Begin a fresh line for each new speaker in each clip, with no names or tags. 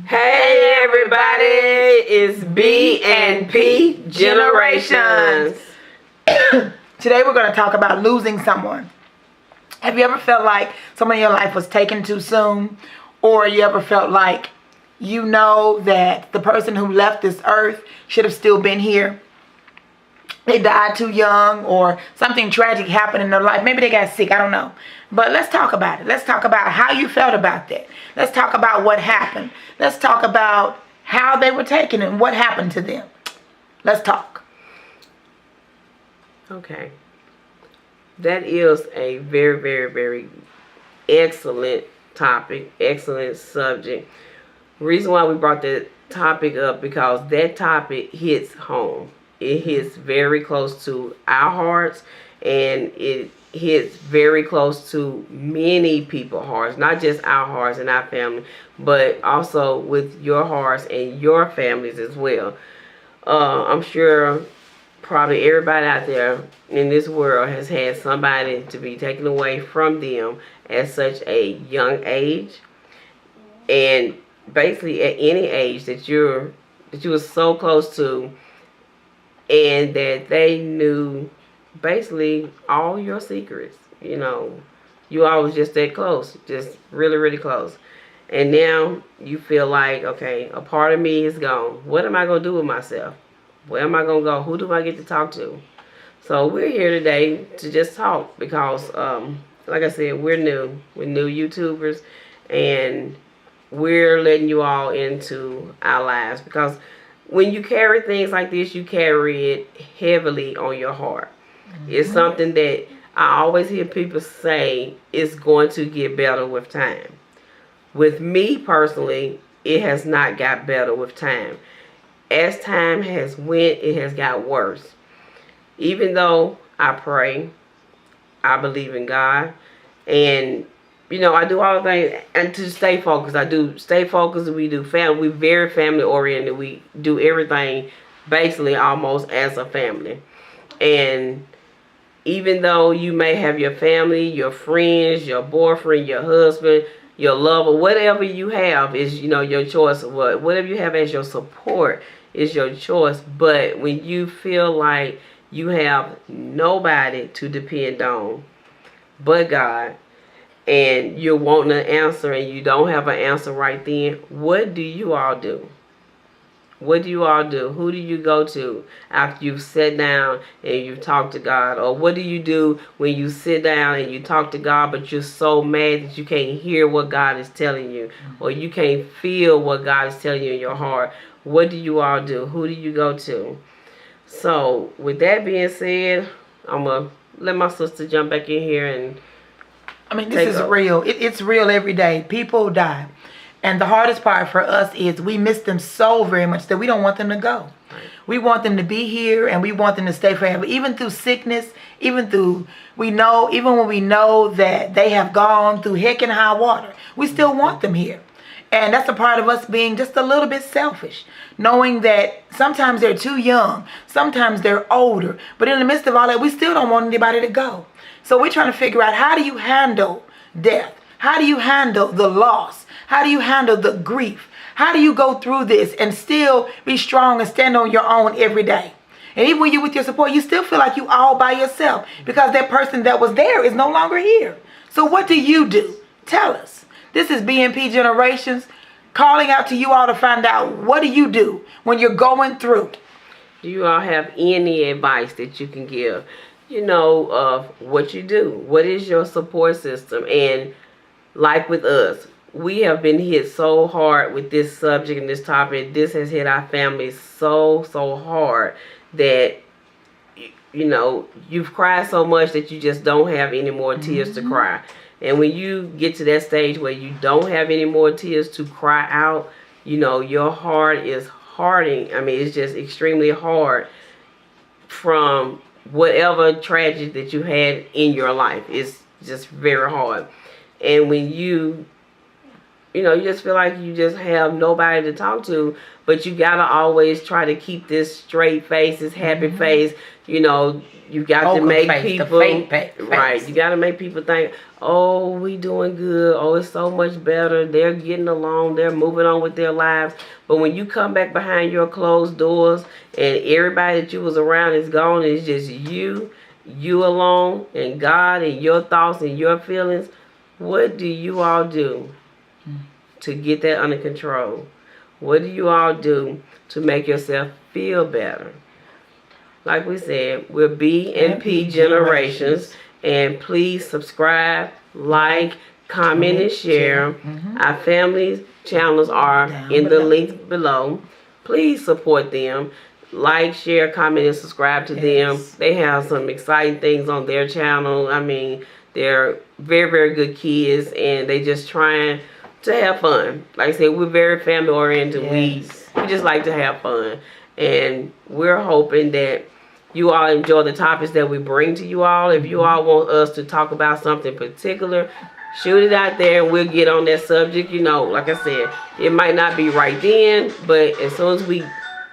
Hey everybody, it's B and P Generations.
Today we're going to talk about losing someone. Have you ever felt like someone in your life was taken too soon? Or you ever felt like you know that the person who left this earth should have still been here? They died too young, or something tragic happened in their life. Maybe they got sick, I don't know. But let's talk about it. Let's talk about how you felt about that. Let's talk about what happened. Let's talk about how they were taken and what happened to them. Let's talk.
Okay. That is a very, very, very excellent topic, excellent subject. Reason why we brought that topic up, because that topic hits home. It hits very close to our hearts, and it hits very close to many people's hearts, not just our hearts and our family, but also with your hearts and your families as well. I'm sure probably everybody out there in this world has had somebody to be taken away from them at such a young age, and basically at any age that you were so close to, and that they knew basically all your secrets. You all was just that close, just really, really close. And now you feel like, okay, a part of me is gone. What am I going to do with myself? Where am I going to go? Who do I get to talk to? So we're here today to just talk because, like I said, we're new. We're new YouTubers, and we're letting you all into our lives, because when you carry things like this, you carry it heavily on your heart. It's something that I always hear people say it's going to get better with time. With me personally, it has not got better with time. As time has went, it has got worse. Even though I pray, I believe in God, and I do all the things, and to stay focused. I do stay focused. We do family. We're very family oriented. We do everything basically almost as a family. And even though you may have your family, your friends, your boyfriend, your husband, your lover, whatever you have is, your choice. Whatever you have as your support is your choice. But when you feel like you have nobody to depend on but God, and you're wanting an answer and you don't have an answer right then, what do you all do? What do you all do? Who do you go to after you've sat down and you've talked to God? Or what do you do when you sit down and you talk to God, but you're so mad that you can't hear what God is telling you, or you can't feel what God is telling you in your heart? What do you all do? Who do you go to? So with that being said, I'm going to let my sister jump back in here and
this is real. It's real every day. People die. And the hardest part for us is we miss them so very much that we don't want them to go. We want them to be here, and we want them to stay forever. Even through sickness, even when we know that they have gone through heck and high water, we still want them here. And that's a part of us being just a little bit selfish, knowing that sometimes they're too young, sometimes they're older, but in the midst of all that, we still don't want anybody to go. So we're trying to figure out, how do you handle death? How do you handle the loss? How do you handle the grief? How do you go through this and still be strong and stand on your own every day? And even when you're with your support, you still feel like you all by yourself, because that person that was there is no longer here. So what do you do? Tell us. This is BNP Generations calling out to you all to find out, what do you do when you're going through?
Do you all have any advice that you can give? Of what you do. What is your support system? And like with us, we have been hit so hard with this subject and this topic. This has hit our families so hard that, you've cried so much that you just don't have any more tears to cry. And when you get to that stage where you don't have any more tears to cry out, your heart is hardening. It's just extremely hard from whatever tragedy that you had in your life. It's just very hard. And when you you just feel like you just have nobody to talk to, but you gotta always try to keep this straight face, this happy face. You got to make people right. You got to make people think, oh, we doing good. Oh, it's so much better. They're getting along. They're moving on with their lives. But when you come back behind your closed doors and everybody that you was around is gone, it's just you alone, and God and your thoughts and your feelings. What do you all do to get that under control? What do you all do to make yourself feel better? Like we said, we're B and P Generations. And please subscribe, like, comment, and share. Our family's channels are in the links below. Please support them. Like, share, comment, and subscribe to them. They have some exciting things on their channel. I mean, they're very, very good kids, and they just trying to have fun. Like I said, we're very family oriented. We just like to have fun. And we're hoping that you all enjoy the topics that we bring to you all. If you all want us to talk about something particular, shoot it out there and we'll get on that subject. Like I said, it might not be right then, but as soon as we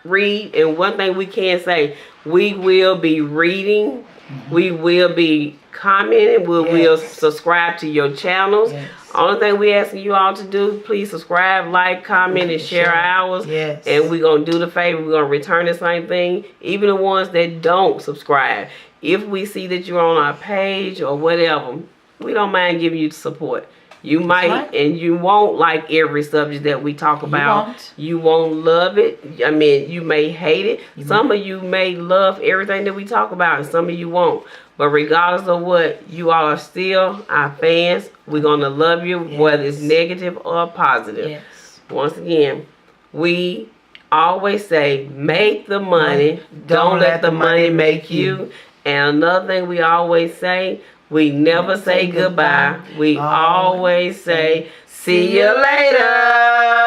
read, and one thing we can say, we will be reading, we will be commenting, we will subscribe to your channels. Only thing we asking you all to do, please subscribe, like, comment, and share ours. And we're going to do the favor. We're going to return the same thing. Even the ones that don't subscribe. If we see that you're on our page or whatever, we don't mind giving you support. You might and you won't like every subject that we talk about. You won't love it. I mean, you may hate it. Some of you may love everything that we talk about, and some of you won't. But regardless of what, you all are still our fans. We're going to love you, whether it's negative or positive. Once again, we always say, make the money. Don't let the money make you. And another thing we always say, we never say goodbye. We always say, see you later.